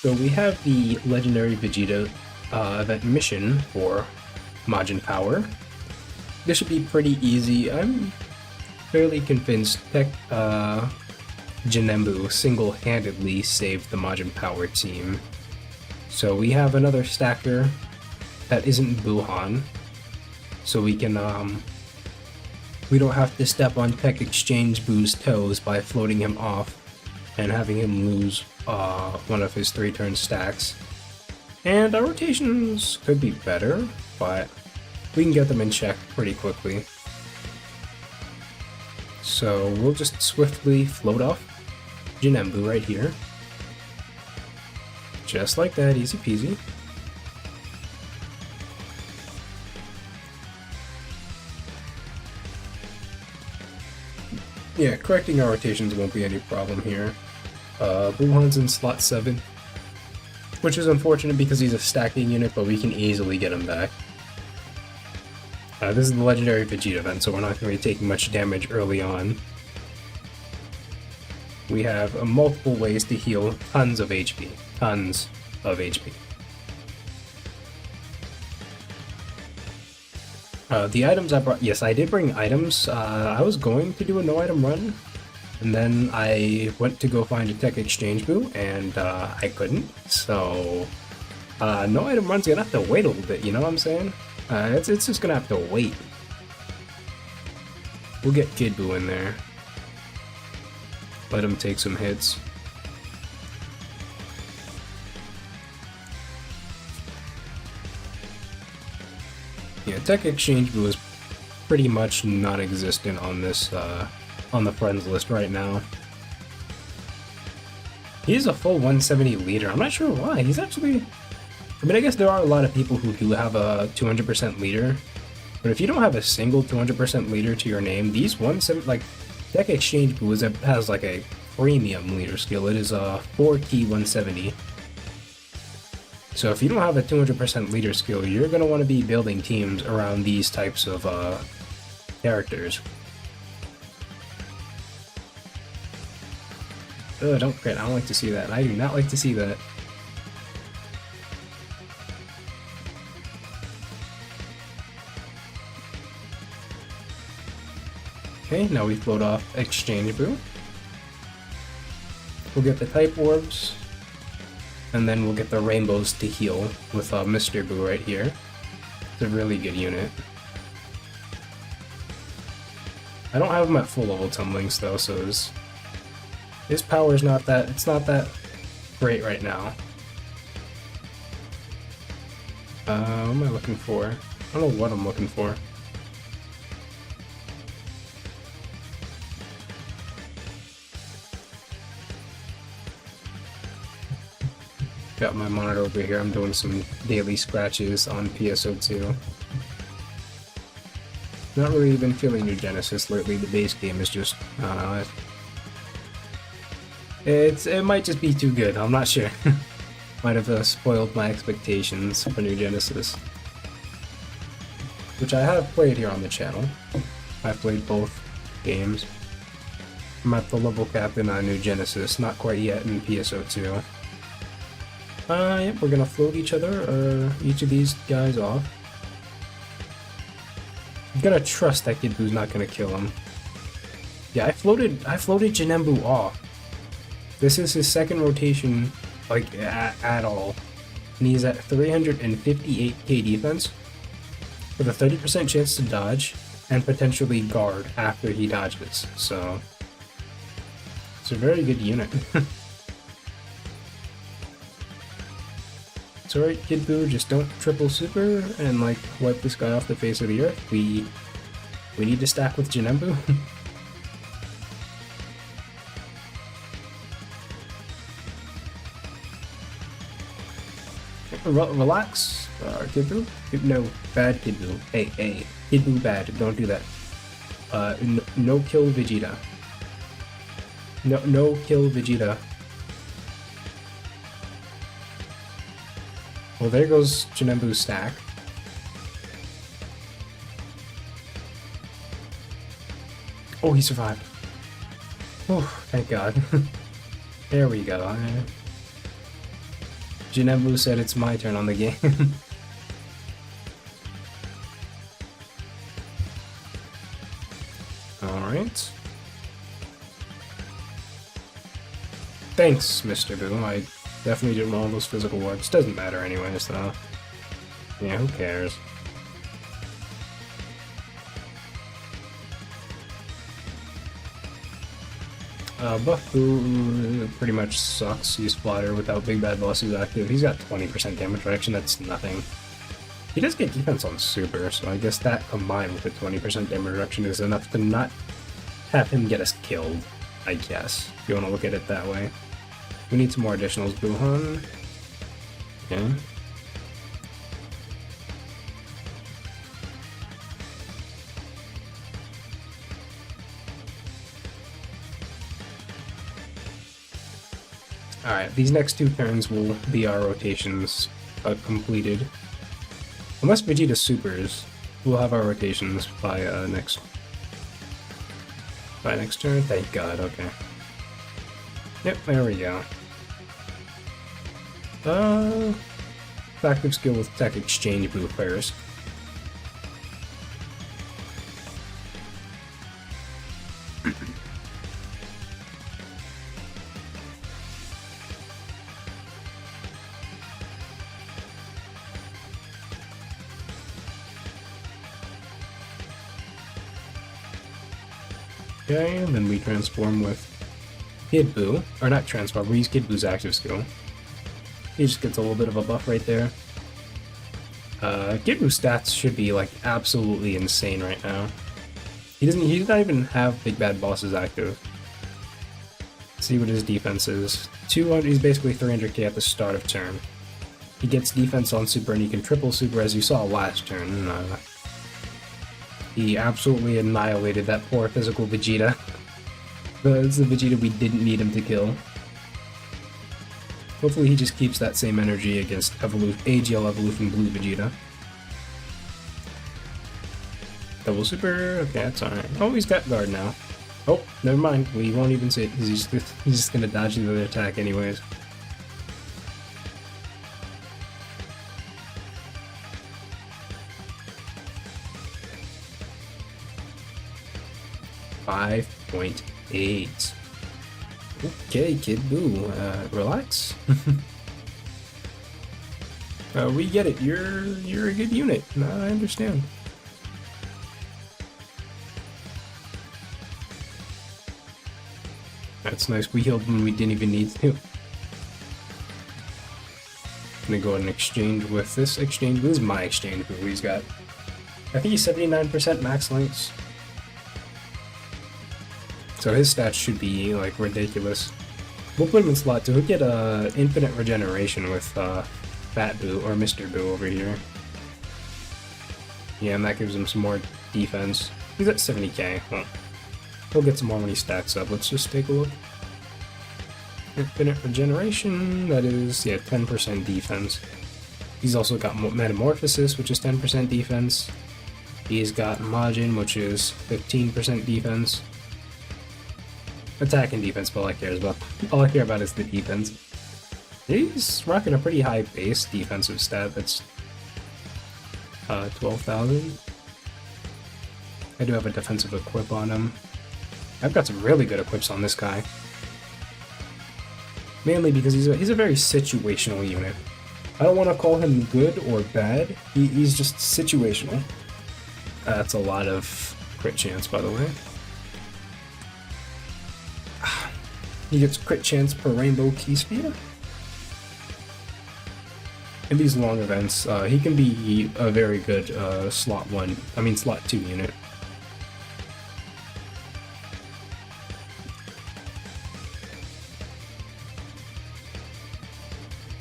So we have the Legendary Vegeta event mission for Majin Power. This should be pretty easy. I'm fairly convinced that Janembu single-handedly saved the Majin Power team. So we have another stacker that isn't Buhan, so we can we don't have to step on Tech Exchange Boo's toes by floating him off and having him lose one of his 3-turn stacks. And our rotations could be better, but we can get them in check pretty quickly. So we'll just swiftly float off Janembu right here. Just like that, easy peasy. Yeah, correcting our rotations won't be any problem here. Buhan's in slot 7, which is unfortunate because he's a stacking unit, but we can easily get him back. This is the Legendary Vegeta event, so we're not going to be taking much damage early on. We have multiple ways to heal tons of HP. Tons of HP. The items I brought, yes, I did bring items. I was going to do a no item run, and then I went to go find a Tech Exchange Boo, and I couldn't, so no item run's gonna have to wait a little bit, you know what I'm saying? It's just gonna have to wait. We'll get Kid Boo in there. Let him take some hits. Yeah, Tech Exchange Boo is pretty much non-existent on this, on the friends list right now. He's a full 170 leader. I'm not sure why. He's actually... I mean, I guess there are a lot of people who do have a 200% leader, but if you don't have a single 200% leader to your name, these 170... like, Tech Exchange Boo has like a premium leader skill. It is a 4-key 170. So if you don't have a 200% leader skill, you're going to want to be building teams around these types of characters. Ugh, don't crit. I don't like to see that. I do not like to see that. Okay, now we float off Exchange Boo. We'll get the Type Orbs, and then we'll get the Rainbows to heal with Mr. Boo right here. It's a really good unit. I don't have him at full level tumblings though, so his power's not that, it's not that great right now. What am I looking for? I don't know what I'm looking for. Got my monitor over here, I'm doing some daily scratches on PSO2. Not really been feeling New Genesis lately, the base game is just, I don't know, it might just be too good, I'm not sure. Might have spoiled my expectations for New Genesis. Which I have played here on the channel. I've played both games. I'm at the level cap in New Genesis, not quite yet in PSO2. Yep, we're gonna float each of these guys off. I'm gonna trust that Kid Boo's not gonna kill him. Yeah, I floated Janembu off. This is his second rotation, like, at all. And he's at 358k defense, with a 30% chance to dodge, and potentially guard after he dodges, so... it's a very good unit. It's alright, Kid Boo, just don't triple super and like wipe this guy off the face of the earth. We need to stack with Janembu. Relax, Kid Boo. No, bad Kid Boo. Hey, Kid Boo bad. Don't do that. No kill Vegeta. No kill Vegeta. Well, there goes Janembu's stack. Oh, he survived. Oh, thank God. There we go. Jinembu said it's my turn on the game. Alright. Thanks, Mr. Boo. I definitely did all those physical works. Doesn't matter anyways, though. Yeah, who cares? Buff Boo pretty much sucks. He's fodder without Big Bad Boss who's active. He's got 20% damage reduction, that's nothing. He does get defense on Super, so I guess that combined with the 20% damage reduction is enough to not have him get us killed, I guess, if you want to look at it that way. We need some more additionals, Buhan. Okay. Alright, these next two turns will be our rotations completed. Unless Vegeta supers, we'll have our rotations by next turn. Thank God, okay. Yep, there we go. Active skill with Tech Exchange Boo first. Okay, and then we transform with Kid Boo, or not transform, we use Kid Boo's active skill. He just gets a little bit of a buff right there. Kid Boo's stats should be like absolutely insane right now. He does not even have Big Bad Bosses active. Let's see what his defense is. 200, he's basically 300k at the start of turn. He gets defense on Super and he can triple Super as you saw last turn. He absolutely annihilated that poor physical Vegeta. It's the Vegeta we didn't need him to kill. Hopefully he just keeps that same energy against AGL Evolution Blue Vegeta. Double Super, okay, that's alright. Oh, he's got guard now. Oh, never mind, we won't even see it, he's just gonna dodge the other attack anyways. .8. Okay, Kid Boo, relax. We get it. You're a good unit. No, I understand. That's nice. We healed when we didn't even need to. Gonna go ahead and exchange with this exchange. This is my exchange Boo. He's got, I think he's 79% max links. So his stats should be like ridiculous. We'll put him in slot 2. He'll get infinite regeneration with Fat Boo or Mr. Boo over here. Yeah, and that gives him some more defense. He's at 70k. Well, he'll get some more when he stacks up. Let's just take a look. Infinite regeneration, that is, yeah, 10% defense. He's also got Metamorphosis, which is 10% defense. He's got Majin, which is 15% defense. Attack and defense, but all I care about is the defense. He's rocking a pretty high base defensive stat. That's 12,000. I do have a defensive equip on him. I've got some really good equips on this guy. Mainly because he's a very situational unit. I don't want to call him good or bad. He's just situational. That's a lot of crit chance, by the way. He gets crit chance per rainbow key sphere. In these long events, he can be a very good slot 2 unit.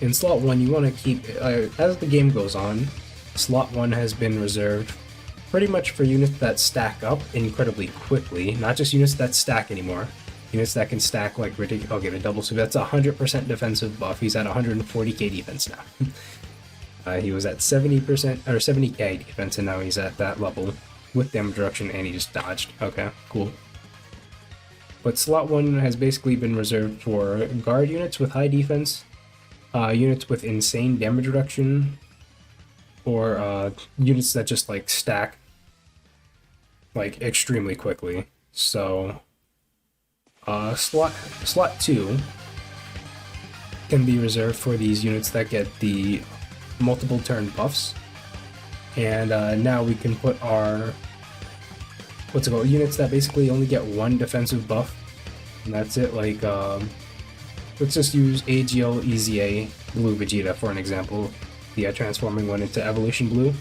In slot 1, you want to keep, as the game goes on, slot 1 has been reserved pretty much for units that stack up incredibly quickly, not just units that stack anymore. Units that can stack like ridiculous. Okay, the double super. That's a 100% defensive buff. He's at 140k defense now. He was at 70% or 70k defense, and now he's at that level with damage reduction, and he just dodged. Okay, cool. But slot 1 has basically been reserved for guard units with high defense, units with insane damage reduction, or units that just like stack like extremely quickly. So slot 2 can be reserved for these units that get the multiple turn buffs. And now we can put our units that basically only get one defensive buff, and that's it. Like let's just use AGL EZA Blue Vegeta for an example, the transforming one into Evolution Blue.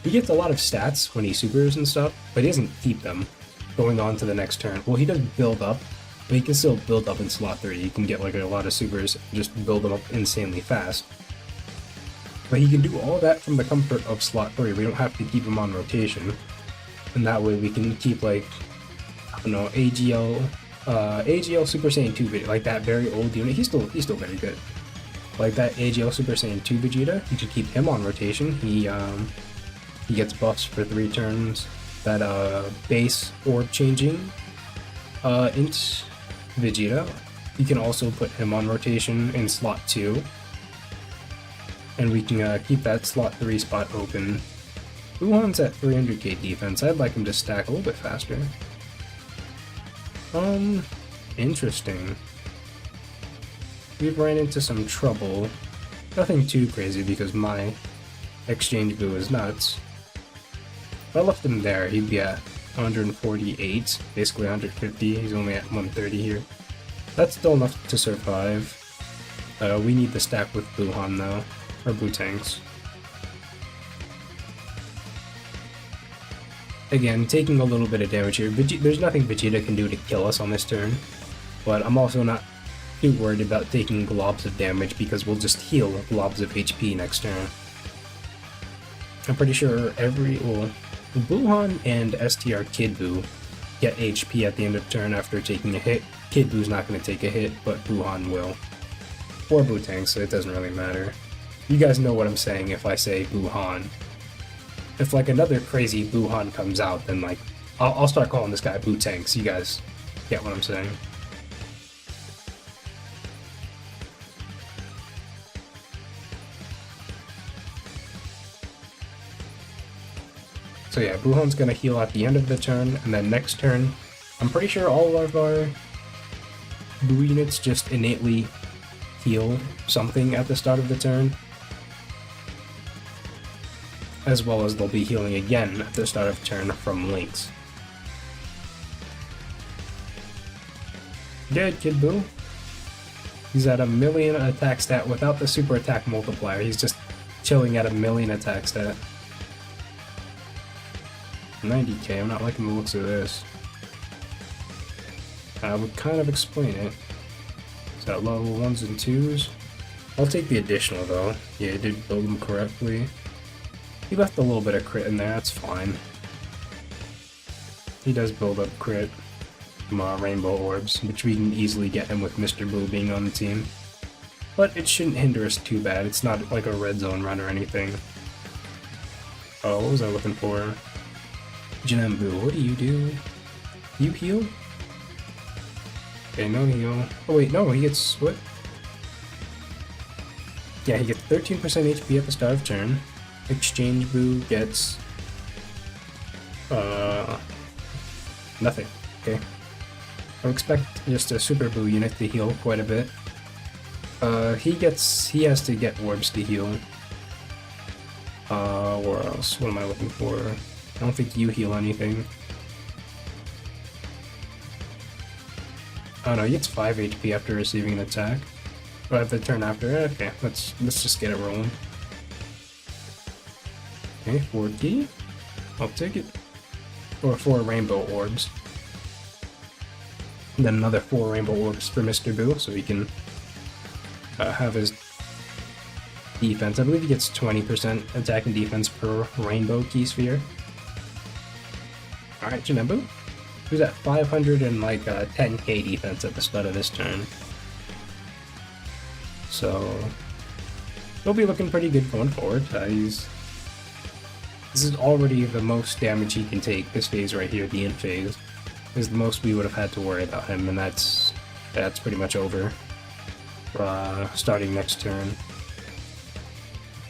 He gets a lot of stats when he supers and stuff, but he doesn't keep them going on to the next turn. Well, he does build up, but he can still build up in slot 3. You can get like a lot of supers, just build them up insanely fast. But he can do all that from the comfort of slot 3. We don't have to keep him on rotation. And that way we can keep like, I don't know, AGL Super Saiyan 2 Vegeta, like that very old unit. He's still very good. Like that AGL Super Saiyan 2 Vegeta, you could keep him on rotation. He gets buffs for 3 turns. That base orb changing int Vegeta, you can also put him on rotation in slot 2. And we can keep that slot 3 spot open. Wuhan's at 300k defense. I'd like him to stack a little bit faster. Interesting. We've ran into some trouble. Nothing too crazy because my exchange boo is nuts. If I left him there, he'd be at 148, basically 150. He's only at 130 here. That's still enough to survive. We need the stack with Wuhan though, or Blue Tanks. Again, taking a little bit of damage here. There's nothing Vegeta can do to kill us on this turn, but I'm also not too worried about taking globs of damage because we'll just heal globs of HP next turn. I'm pretty sure Wuhan and STR Kid Buu get HP at the end of turn after taking a hit. Kid Buu's not going to take a hit, but Wuhan will. Or Blue Tank, so it doesn't really matter. You guys know what I'm saying if I say Wuhan. If like another crazy Wuhan comes out, then like I'll start calling this guy Blue Tanks. You guys get what I'm saying? So yeah, Wuhan's gonna heal at the end of the turn, and then next turn, I'm pretty sure all of our Buu units just innately heal something at the start of the turn. As well as they'll be healing again at the start of turn from links. Good, Kid Buu. He's at 1,000,000 attack stat without the super attack multiplier. He's just chilling at 1,000,000 attack stat. 90k, I'm not liking the looks of this. I would kind of explain it. Is that level 1s and 2s? I'll take the additional though. Yeah, I did build them correctly. He left a little bit of crit in there, that's fine. He does build up crit from Rainbow Orbs, which we can easily get him with Mr. Buu being on the team. But it shouldn't hinder us too bad, it's not like a red zone run or anything. Oh, what was I looking for? Jinambu, what do? You heal? Okay, no heal. Oh wait, no, he gets what? Yeah, he gets 13% HP at the start of turn. Exchange Buu gets nothing. Okay. I would expect just a Super Buu unit to heal quite a bit. He has to get orbs to heal. Where else? What am I looking for? I don't think you heal anything. Oh no, he gets 5 HP after receiving an attack. Or at the turn after. Okay, let's just get it rolling. Okay, 4D. I'll take it. Or 4 rainbow orbs. And then another 4 rainbow orbs for Mr. Buu, so he can have his defense. I believe he gets 20% attack and defense per rainbow key sphere. Alright, Jinambu. Who's at 510k defense at the start of this turn. So he'll be looking pretty good going forward. This is already the most damage he can take. This phase right here, the end phase, is the most we would have had to worry about him, and that's pretty much over. starting next turn.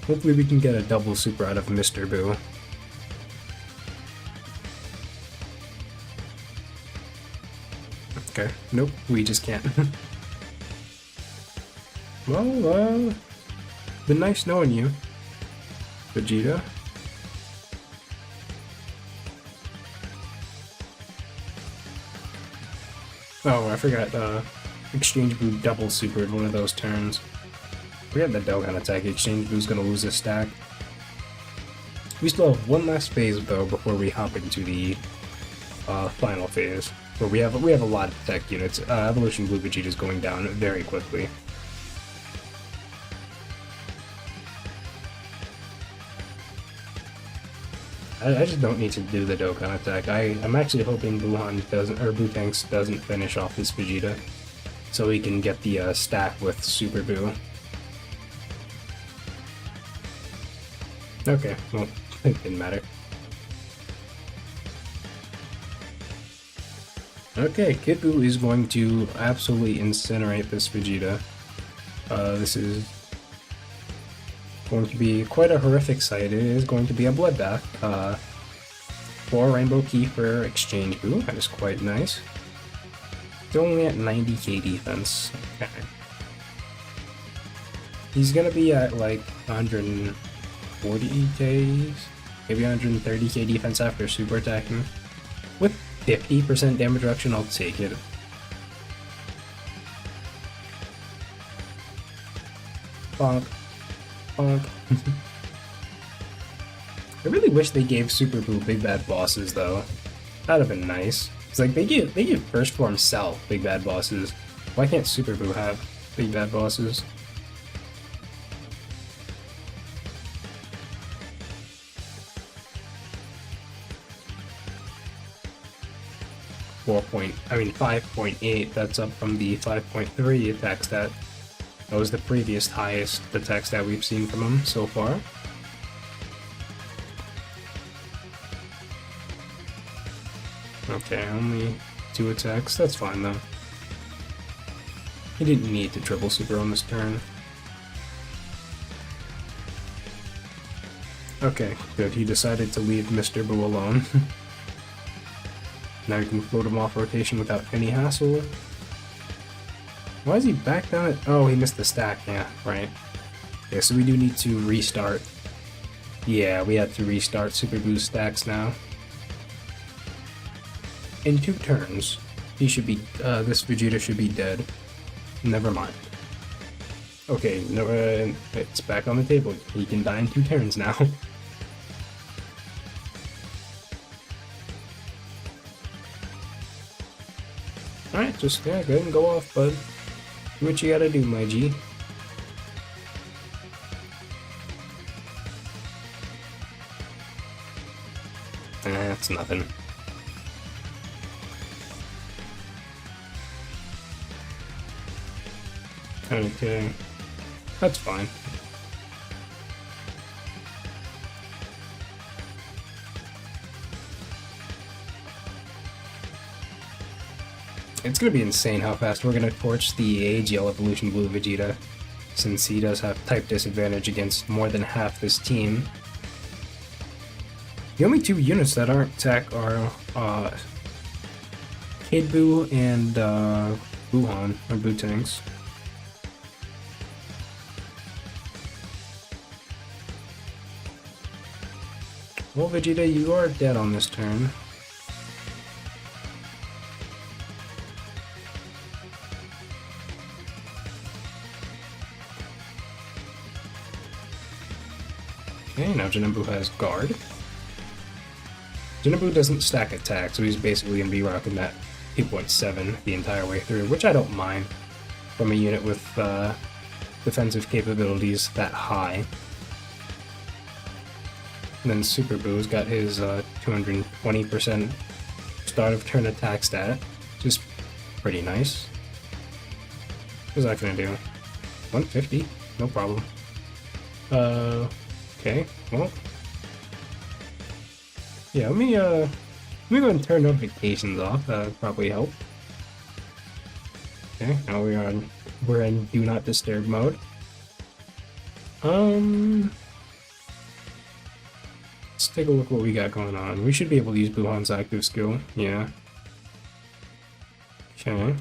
Hopefully we can get a double super out of Mr. Boo. Okay, nope, we just can't. Well, been nice knowing you, Vegeta. Oh, I forgot, Exchange Boo double supered one of those turns. We have the Dokkan attack. Exchange Boo's gonna lose a stack. We still have one last phase though before we hop into the final phase, where we have a lot of tech units. Evolution Blue Vegeta is going down very quickly. I just don't need to do the Dokkan attack. I'm actually hoping Bootanks doesn't finish off this Vegeta, so we can get the stack with Super Boo. Okay, well, it didn't matter. Okay, Kid Buu is going to absolutely incinerate this Vegeta. This is going to be quite a horrific sight. It is going to be a bloodbath. 4 Rainbow Key for Exchange Buu, that is quite nice. It's only at 90k defense. Okay. He's gonna be at like 140k, maybe 130k defense after super attacking. With 50% damage reduction, I'll take it. Bonk. Bonk. I really wish they gave Super Buu big bad bosses though. That'd have been nice. It's like they give First Form Cell big bad bosses. Why can't Super Buu have big bad bosses? I mean 5.8, that's up from the 5.3 attack stat. That was the previous highest attack stat we've seen from him so far. Okay, only 2 attacks, that's fine though. He didn't need to triple super on this turn. Okay, good, he decided to leave Mr. Buu alone. Now you can float him off rotation without any hassle. Why is he back down at... Oh, he missed the stack, yeah, right. Yeah, so we do need to restart. Yeah, we have to restart Super Boo's stacks now. In 2 turns, he should be, this Vegeta should be dead. Never mind. Okay, no, it's back on the table. He can die in 2 turns now. Alright, just, yeah, go ahead and go off, bud. Do what you gotta do, my G. That's nothing. Okay, that's fine. It's gonna be insane how fast we're gonna torch the AGL Evolution Blue Vegeta, since he does have type disadvantage against more than half this team. The only 2 units that aren't tech are Kid Buu and Buhan, or Bootanks. Well, Vegeta, you are dead on this turn. Okay, now Jinbuu has guard. Jinbuu doesn't stack attack, so he's basically going to be rocking that 2.7 the entire way through, which I don't mind from a unit with defensive capabilities that high. And then Super Boo's got his 220% start of turn attack stat, which is pretty nice. What's that gonna do? 150? No problem. Okay, well. Yeah, let me go ahead and turn notifications off, that would probably help. Okay, now we are we're in Do Not Disturb mode. Let's take a look what we got going on. We should be able to use Buhan's active skill. Yeah. Okay.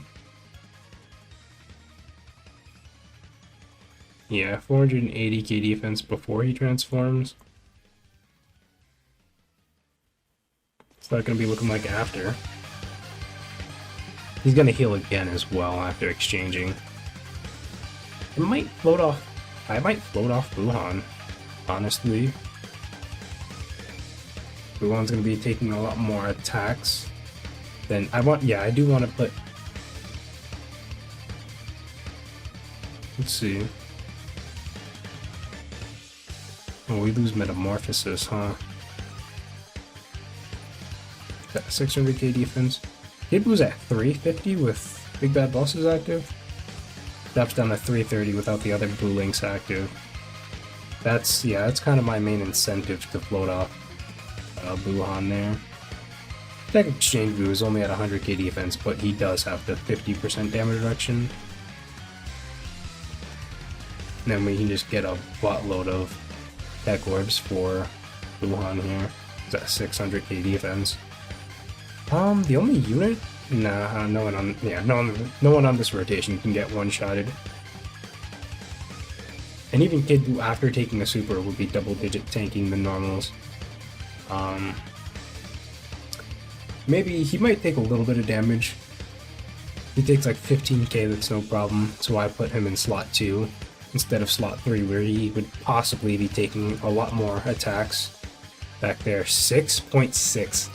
Yeah, 480k defense before he transforms. It's not gonna be looking like after. He's gonna heal again as well after exchanging. It might float off. I might float off Buhan, honestly. Buhan's gonna be taking a lot more attacks than I want. Yeah, I do want to put. Let's see. Oh, we lose Metamorphosis, huh? Got 600k defense. Kid Blue's at 350 with Big Bad Bosses active. Drops down to 330 without the other Blue Links active. That's kind of my main incentive to float off Buhan there. Tech Exchange Blue is only at 100k defense, but he does have the 50% damage reduction. And then we can just get a buttload of Tech Orbs for Buhan here. He's at 600k defense. The only unit? Nah, no one on this rotation can get one-shotted. And even Kid Buu after taking a super would be double-digit tanking the normals. Maybe he might take a little bit of damage. He takes like 15k, that's no problem, so I put him in slot 2 instead of slot 3, where he would possibly be taking a lot more attacks. Back there, 6.6.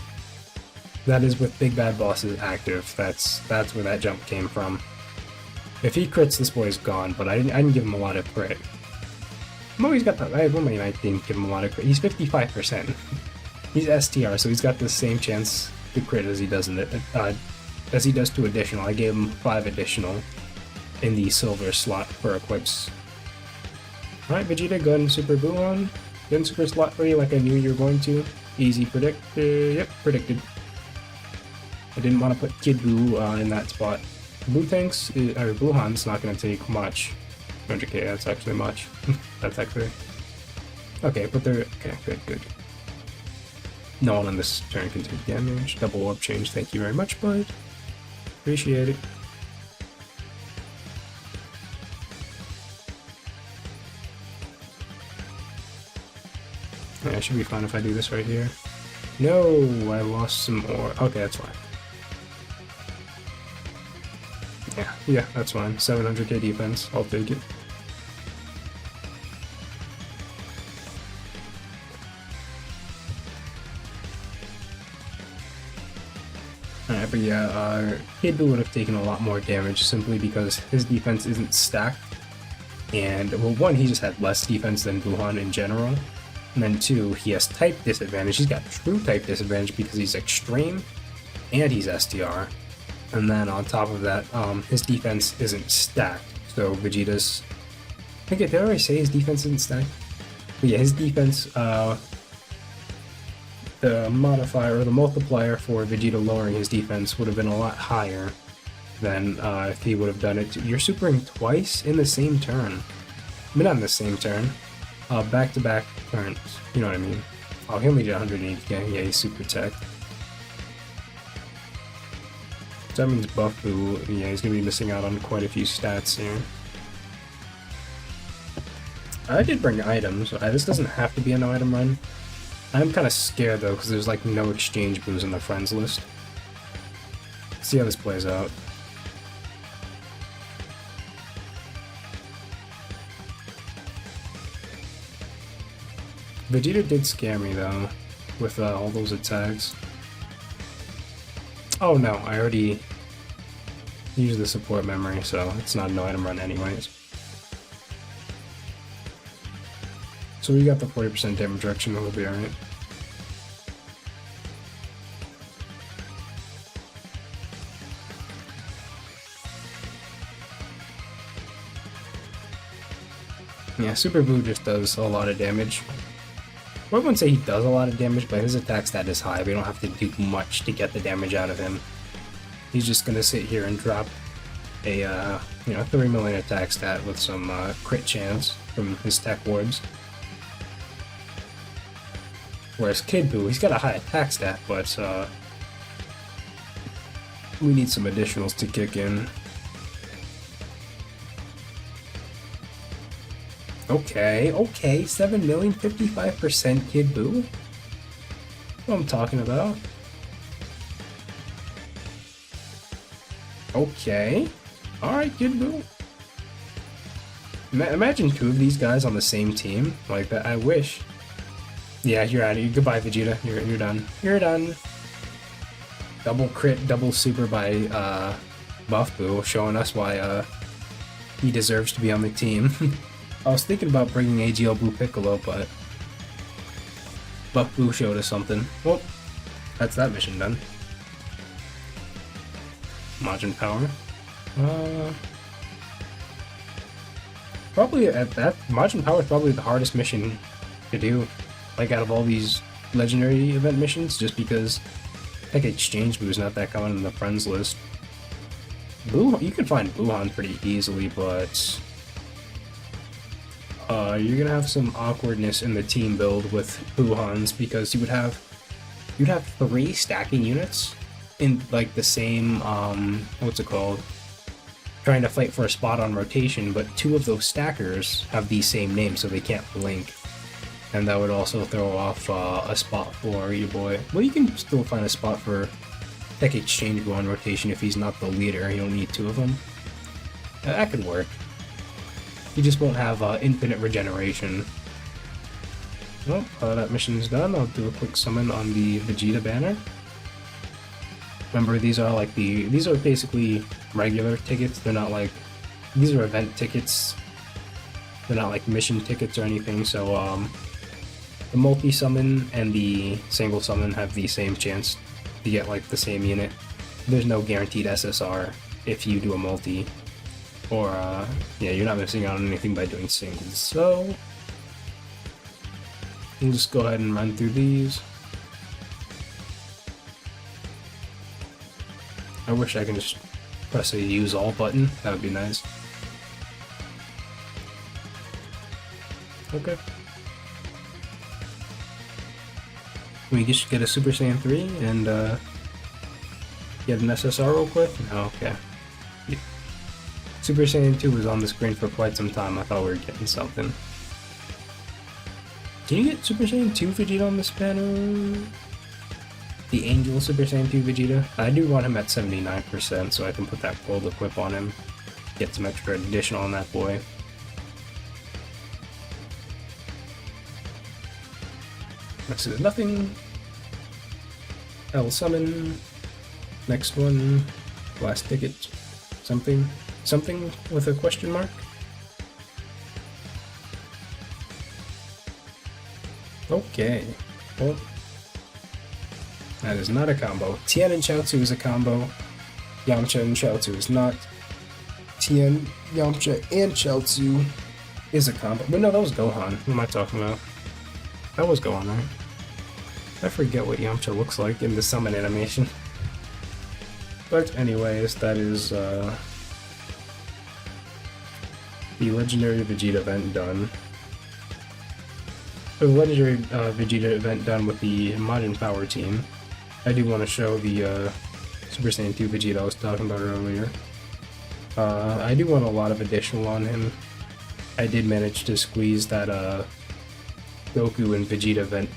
That is with Big Bad Bosses active. That's where that jump came from. If he crits, this boy's gone, but I didn't give him a lot of crit. No, he's got that. I didn't give him a lot of crit. He's 55%. He's STR, so he's got the same chance to crit as he does as he does to additional. I gave him 5 additional in the silver slot for equips. Alright, Vegeta, go ahead and Super Buhan. Go and Super Slot 3 like I knew you were going to. Easy predict. Yep, predicted. I didn't want to put Kid Buu in that spot. Buhan's not going to take much. 100k, that's actually much. That's actually... Okay, but they're... Okay, good. No one on this turn can take damage. Double orb change, thank you very much, bud. Appreciate it. Yeah, I should be fine if I do this right here. No, I lost some more. Okay, that's fine. Yeah, that's fine. 700k defense, I'll take it. Alright, but yeah, Kid Buu would have taken a lot more damage simply because his defense isn't stacked. And, well, one, he just had less defense than Buhan in general. And then 2, he has type disadvantage. He's got true type disadvantage because he's extreme and he's STR. And then on top of that, his defense isn't stacked. So Vegeta's... did I already say his defense isn't stacked? But yeah, his defense, the modifier or the multiplier for Vegeta lowering his defense would have been a lot higher than if he would have done it. You're supering twice in the same turn. I mean, not in the same turn. Back-to-back turns. You know what I mean? Oh, he only did 180k. Yeah, he's super tech. So that means Buff Buu, yeah, he's gonna be missing out on quite a few stats here. I did bring items. This doesn't have to be a no-item run. I'm kind of scared though, because there's like no exchange Buus in the friends list. Let's see how this plays out. Vegeta did scare me though, with all those attacks. Oh no, I already used the support memory, so it's not a no-item run anyways. So we got the 40% damage reduction, that'll be alright. Yeah, Super Buu just does a lot of damage. I wouldn't say he does a lot of damage, but his attack stat is high. We don't have to do much to get the damage out of him. He's just gonna sit here and drop a 3 million attack stat with some crit chance from his tech orbs. Whereas Kid Buu, he's got a high attack stat, but we need some additionals to kick in. Okay, 7 million, 55% Kid Buu? What I'm talking about. Okay. Alright, Kid Buu. Imagine two of these guys on the same team. Like that, I wish. Yeah, you're out of here. Goodbye, Vegeta. You're done. You're done. Double crit, double super by Buff Buu, showing us why he deserves to be on the team. I was thinking about bringing AGL Blue Piccolo, but Buff Buu showed us something. Well, that's that mission done. Majin Power. Probably at that, Majin Power is probably the hardest mission to do, like out of all these legendary event missions, just because like Exchange Buu is not that common in the friends list. You can find Buuhan pretty easily, but you're gonna have some awkwardness in the team build with Buuhans because you'd have 3 stacking units in like the same what's it called? Trying to fight for a spot on rotation, but 2 of those stackers have the same name, so they can't link. And that would also throw off a spot for your boy. Well, you can still find a spot for Tech Exchange Buu on rotation if he's not the leader. You don't need 2 of them. That could work. You just won't have infinite regeneration. Well, that mission's done. I'll do a quick summon on the Vegeta banner. Remember, these are basically regular tickets. They're not like, these are event tickets. They're not like mission tickets or anything. So the multi-summon and the single summon have the same chance to get like the same unit. There's no guaranteed SSR if you do a multi. Or, yeah, you're not missing out on anything by doing singles. So, we'll just go ahead and run through these. I wish I could just press a use all button. That would be nice. Okay. We just get a Super Saiyan 3 and get an SSR real quick? No, okay. Yeah. Super Saiyan 2 was on the screen for quite some time. I thought we were getting something. Can you get Super Saiyan 2 Vegeta on this banner? The Angel Super Saiyan 2 Vegeta? I do want him at 79%, so I can put that gold equip on him. Get some extra additional on that boy. Next is nothing. L summon. Next one. Last ticket. Something with a question mark. Okay. Well, that is not a combo. Tien and Chaozu is a combo. Yamcha and Chaozu is not. Tien, Yamcha, and Chaozu is a combo. But no, that was Gohan. What am I talking about? That was Gohan, right? I forget what Yamcha looks like in the summon animation. But anyways, that is the Legendary Vegeta event done. For the Legendary Vegeta event done with the Majin Power team, I do want to show the Super Saiyan 2 Vegeta I was talking about earlier. I do want a lot of additional on him. I did manage to squeeze that Goku and Vegeta event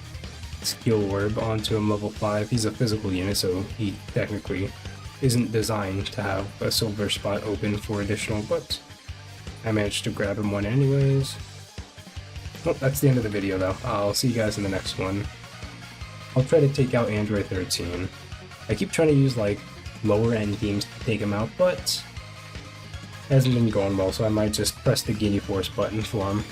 skill orb onto him level 5. He's a physical unit, so he technically isn't designed to have a silver spot open for additional, but I managed to grab him one anyways. Well, that's the end of the video though. I'll see you guys in the next one. I'll try to take out Android 13. I keep trying to use like lower end teams to take him out, but it hasn't been going well, so I might just press the Guinea Force button for him.